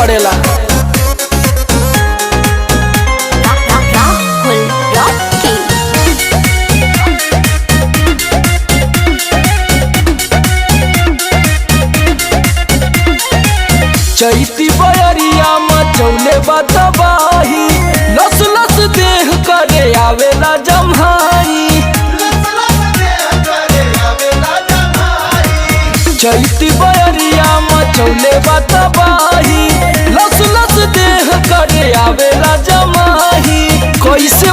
पड़ेला। चैती बयरिया मचौले बतबाही, लस लस देह करे आवेला जम्हाई। चैती बयरिया मचौले बतबाही, लस लस देह करे आवेला जम्हाई। कैसे